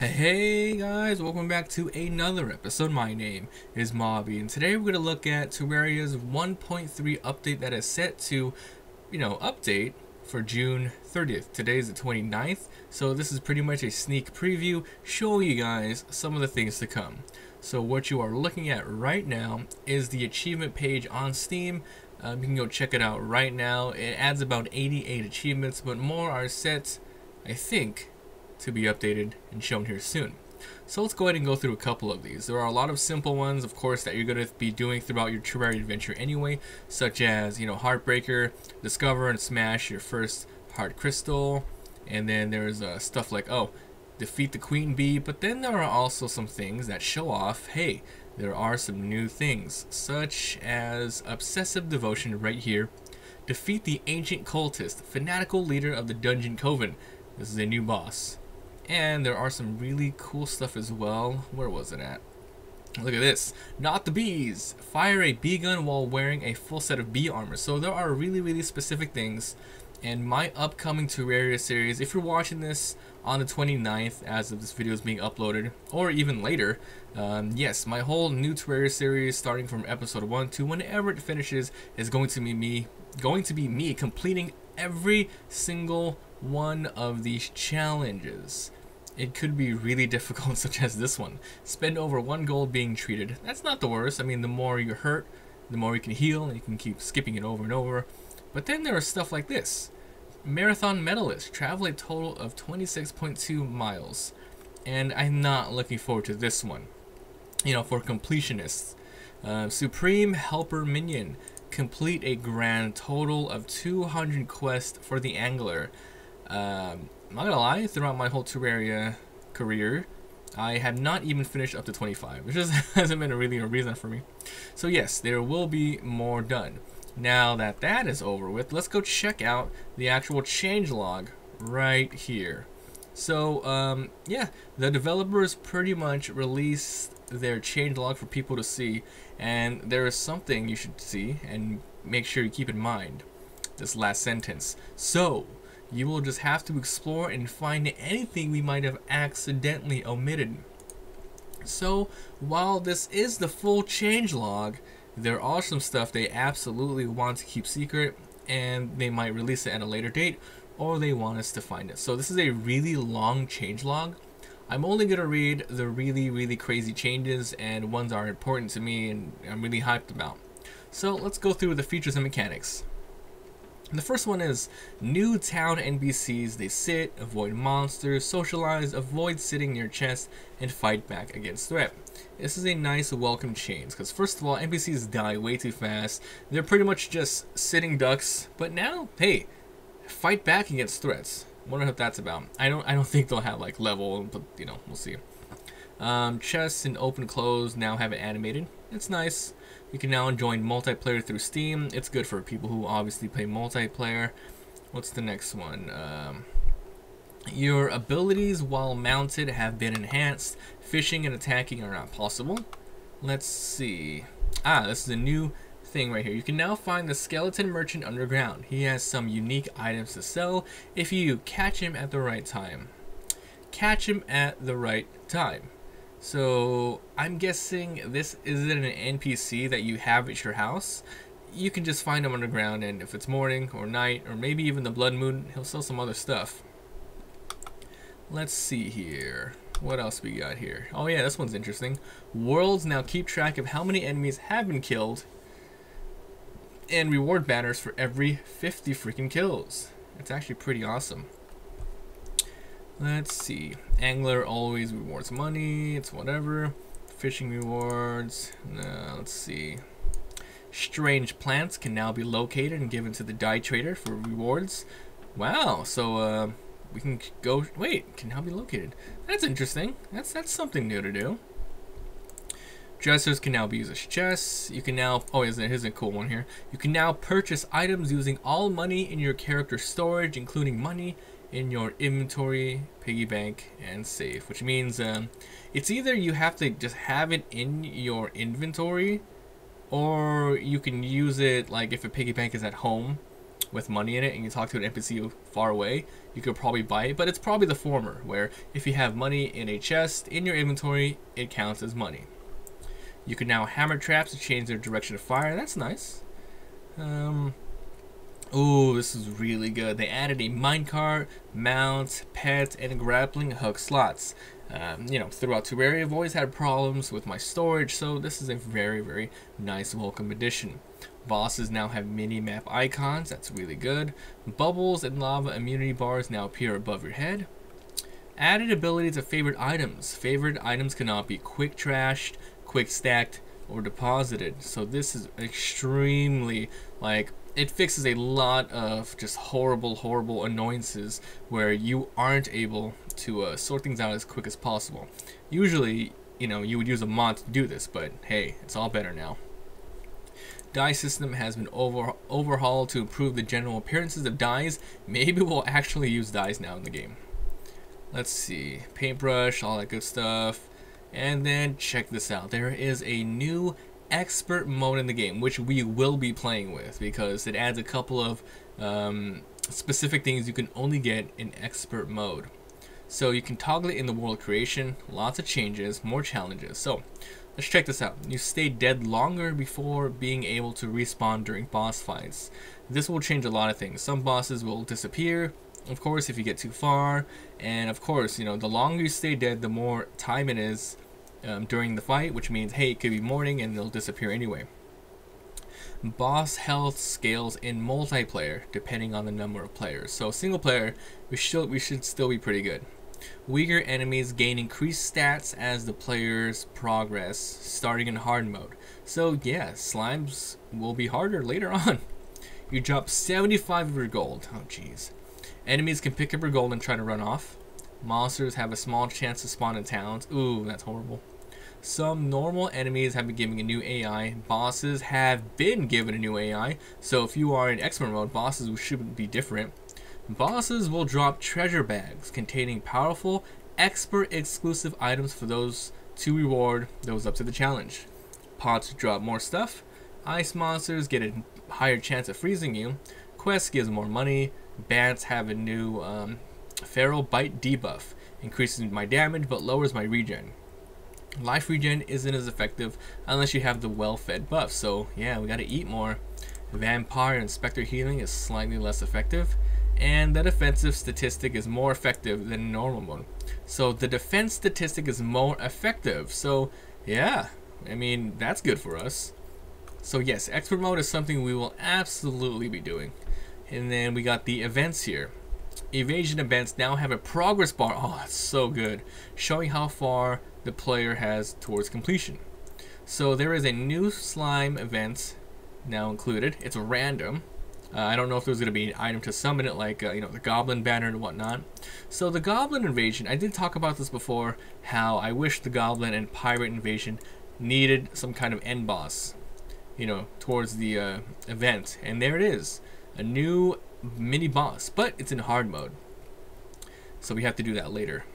Hey guys, welcome back to another episode. My name is Mabi, and today we're going to look at Terraria's 1.3 update that is set to, update for June 30th. Today's the 29th, so this is pretty much a sneak preview showing you guys some of the things to come. So what you are looking at right now is the achievement page on Steam. You can go check it out right now. It adds about 88 achievements, but more are set, I think, to be updated and shown here soon. So let's go ahead and go through a couple of these. There are a lot of simple ones, of course, that you're going to be doing throughout your Terraria adventure anyway, such as, Heartbreaker, discover and smash your first heart crystal, and then there's stuff like, defeat the queen bee, but then there are also some things that show off, hey, there are some new things, such as obsessive devotion right here, defeat the ancient cultist, fanatical leader of the dungeon coven. This is a new boss. And there are some really cool stuff as well. Where was it at? Look at this. Not the bees. Fire a bee gun while wearing a full set of bee armor. So there are really specific things. And my upcoming Terraria series, if you're watching this on the 29th as of this video is being uploaded, or even later, yes, my whole new Terraria series starting from episode 1 to whenever it finishes is going to be me completing every single one of these challenges. It could be really difficult, such as this one. Spend over 1 gold being treated. That's not the worst. I mean, the more you hurt, the more you can heal, and you can keep skipping it over and over. But then there is stuff like this. Marathon medalist. Travel a total of 26.2 miles. And I'm not looking forward to this one. For completionists. Supreme helper minion. Complete a grand total of 200 quests for the angler. I'm not gonna lie, throughout my whole Terraria career, I have not even finished up to 25, which just hasn't been really a reason for me. So yes, there will be more done. Now that that is over with, let's go check out the actual changelog right here. So yeah, the developers pretty much released their changelog for people to see, and there is something you should see and make sure you keep in mind. This last sentence. So you will just have to explore and find anything we might have accidentally omitted. So while this is the full changelog, there are some stuff they absolutely want to keep secret, and they might release it at a later date, or they want us to find it. So this is a really long changelog. I'm only going to read the really crazy changes and ones that are important to me and I'm really hyped about. So let's go through the features and mechanics. The first one is new town NPCs. They sit, avoid monsters, socialize, avoid sitting near chests, and fight back against threat. This is a nice welcome change because first of all, NPCs die way too fast. They're pretty much just sitting ducks, but now, hey, fight back against threats. Wonder what that's about. I don't think they'll have like level, but we'll see. Chests and open close now have it animated. It's nice. You can now join multiplayer through Steam. It's good for people who obviously play multiplayer. What's the next one? Your abilities while mounted have been enhanced. Fishing and attacking are not possible. Let's see. This is a new thing right here. You can now find the skeleton merchant underground. He has some unique items to sell if you catch him at the right time. Catch him at the right time. So I'm guessing this isn't an NPC that you have at your house. You can just find him underground, and if it's morning or night or maybe even the blood moon, he'll sell some other stuff. Let's see here. What else we got here? Oh yeah, this one's interesting. Worlds now keep track of how many enemies have been killed and reward banners for every 50 freaking kills. It's actually pretty awesome. Let's see. Angler always rewards money. It's whatever. Fishing rewards. Let's see. Strange plants can now be located and given to the dye trader for rewards. Wow. So we can go. Wait, can now be located. That's interesting. That's something new to do. Dressers can now be used as chests. You can now, here's a cool one here. You can now purchase items using all money in your character storage, including money in your inventory, piggy bank, and safe. Which means it's either you have to just have it in your inventory, or you can use it like if a piggy bank is at home, with money in it and you talk to an NPC far away, you could probably buy it, but it's probably the former, where if you have money in a chest in your inventory, it counts as money. You can now hammer traps to change their direction of fire. That's nice. Ooh, this is really good. They added a minecart, mount, pet, and grappling hook slots. You know, throughout Terraria, I've always had problems with my storage, so this is a very, very nice welcome addition. Bosses now have mini-map icons. That's really good. Bubbles and lava immunity bars now appear above your head. Added ability to favorite items. Favorite items cannot be quick trashed, quick stacked, or deposited. So this is extremely, like, it fixes a lot of just horrible annoyances where you aren't able to sort things out as quick as possible. Usually, you know, you would use a mod to do this, but hey, it's all better now. Dye system has been overhauled to improve the general appearances of dyes. Maybe we'll actually use dyes now in the game. Let's see, paintbrush, all that good stuff. And then check this out. There is a new expert mode in the game, which we will be playing with because it adds a couple of specific things you can only get in expert mode. So you can toggle it in the world creation, lots of changes, more challenges. So let's check this out. You stay dead longer before being able to respawn during boss fights. This will change a lot of things. Some bosses will disappear, of course, if you get too far. And of course, you know, the longer you stay dead, the more time it is during the fight, which means, hey, it could be morning and they'll disappear anyway. Boss health scales in multiplayer depending on the number of players. So single player, we should still be pretty good. Weaker enemies gain increased stats as the players progress, starting in hard mode. So yeah, slimes will be harder later on. You drop 75 of your gold. Oh jeez. Enemies can pick up your gold and try to run off. Monsters have a small chance to spawn in towns. Ooh, that's horrible. Some normal enemies have been given a new AI. Bosses have been given a new AI. So if you are in expert mode, bosses should be different. Bosses will drop treasure bags containing powerful, expert exclusive items for those to reward those up to the challenge. Pots drop more stuff. Ice monsters get a higher chance of freezing you. Quest gives more money. Bats have a new feral bite debuff. Increases my damage but lowers my regen. Life regen isn't as effective unless you have the well-fed buff. So yeah, we gotta eat more. Vampire and Spectre healing is slightly less effective. And the defensive statistic is more effective than normal mode. So the defense statistic is more effective. So yeah, I mean, that's good for us. So yes, expert mode is something we will absolutely be doing. And then we got the events here. Evasion events now have a progress bar. Oh, that's so good. Showing how far the player has towards completion. So there is a new slime event now included. It's random. I don't know if there's going to be an item to summon it, like you know, the goblin banner and whatnot. So the goblin invasion, I did talk about this before, how I wish the goblin and pirate invasion needed some kind of end boss, you know, towards the event. And there it is, a new mini boss, but it's in hard mode. So we have to do that later.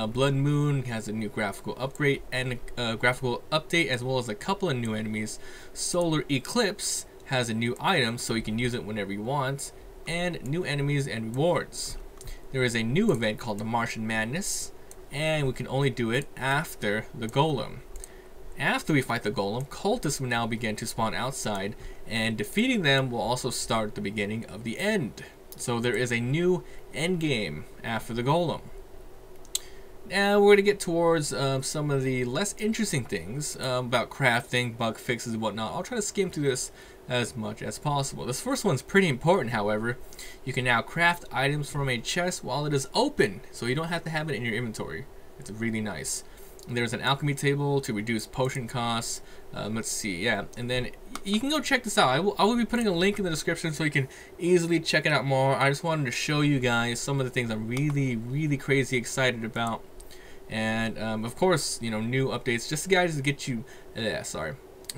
Blood Moon has a new graphical upgrade and graphical update, as well as a couple of new enemies. Solar Eclipse has a new item, so you can use it whenever you want, and new enemies and rewards. There is a new event called the Martian Madness, and we can only do it after the golem. After we fight the golem, cultists will now begin to spawn outside, and defeating them will also start the beginning of the end. So there is a new end game after the golem. Now we're going to get towards some of the less interesting things about crafting, bug fixes, and whatnot. I'll try to skim through this as much as possible. This first one's pretty important, however. You can now craft items from a chest while it is open, so you don't have to have it in your inventory. It's really nice. And there's an alchemy table to reduce potion costs. Let's see, yeah, and then you can go check this out. I will be putting a link in the description so you can easily check it out more. I just wanted to show you guys some of the things I'm really crazy excited about. And of course, you know, new updates just to get you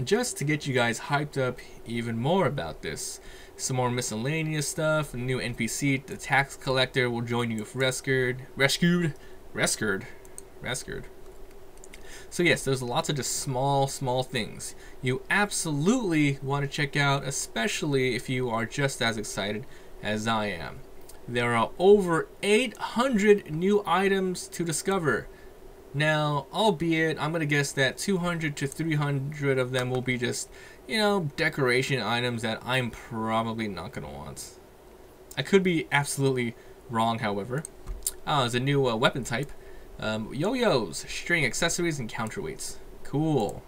just to get you guys hyped up even more about this. Some more miscellaneous stuff, a new NPC, the tax collector will join you if rescued. So yes, there's lots of just small things you absolutely want to check out, especially if you are just as excited as I am. There are over 800 new items to discover. Now, albeit, I'm going to guess that 200 to 300 of them will be just, you know, decoration items that I'm probably not going to want. I could be absolutely wrong, however. There's a new weapon type. Yo-yos, string accessories, and counterweights. Cool.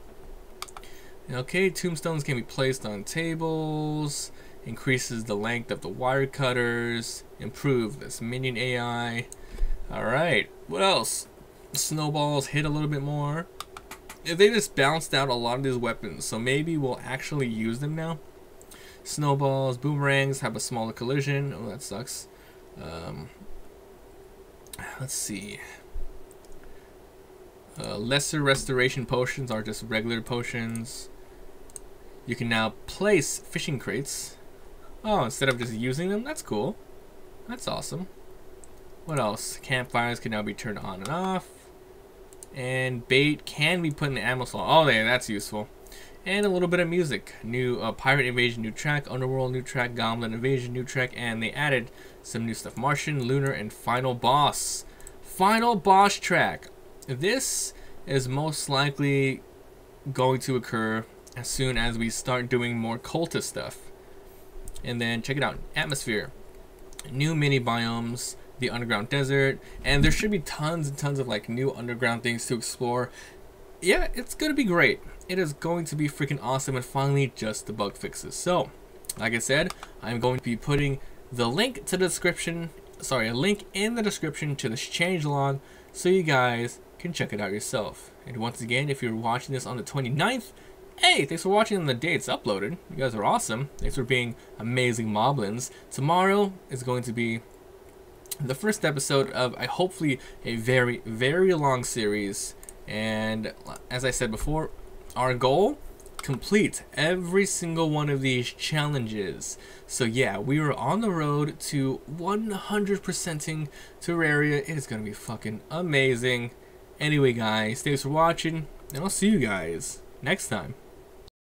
Okay, tombstones can be placed on tables. Increases the length of the wire cutters. Improve this minion AI. Alright, what else? Snowballs hit a little bit more. They just bounced out a lot of these weapons, so maybe we'll actually use them now. Snowballs, boomerangs have a smaller collision. Oh, that sucks. Let's see. Lesser restoration potions are just regular potions. You can now place fishing crates. Oh, instead of just using them? That's cool. That's awesome. What else? Campfires can now be turned on and off. And bait can be put in the ammo slot. Oh, yeah, that's useful. And a little bit of music. New Pirate Invasion new track, Underworld new track, Goblin Invasion new track, and they added some new stuff. Martian, Lunar, and Final Boss. Final Boss track. This is most likely going to occur as soon as we start doing more cultist stuff. And then check it out. Atmosphere. New mini biomes. The underground desert, and there should be tons and tons of like new underground things to explore. Yeah, it's gonna be great. It is going to be freaking awesome, and finally just the bug fixes. So, like I said, I'm going to be putting the link to the description, a link in the description to this changelog, so you guys can check it out yourself. And once again, if you're watching this on the 29th, hey, thanks for watching on the day it's uploaded. You guys are awesome. Thanks for being amazing moblins. Tomorrow is going to be the first episode of hopefully a very, very long series. And as I said before, our goal, complete every single one of these challenges. So yeah, we are on the road to 100%ing Terraria. It is going to be fucking amazing. Anyway guys, thanks for watching, and I'll see you guys next time.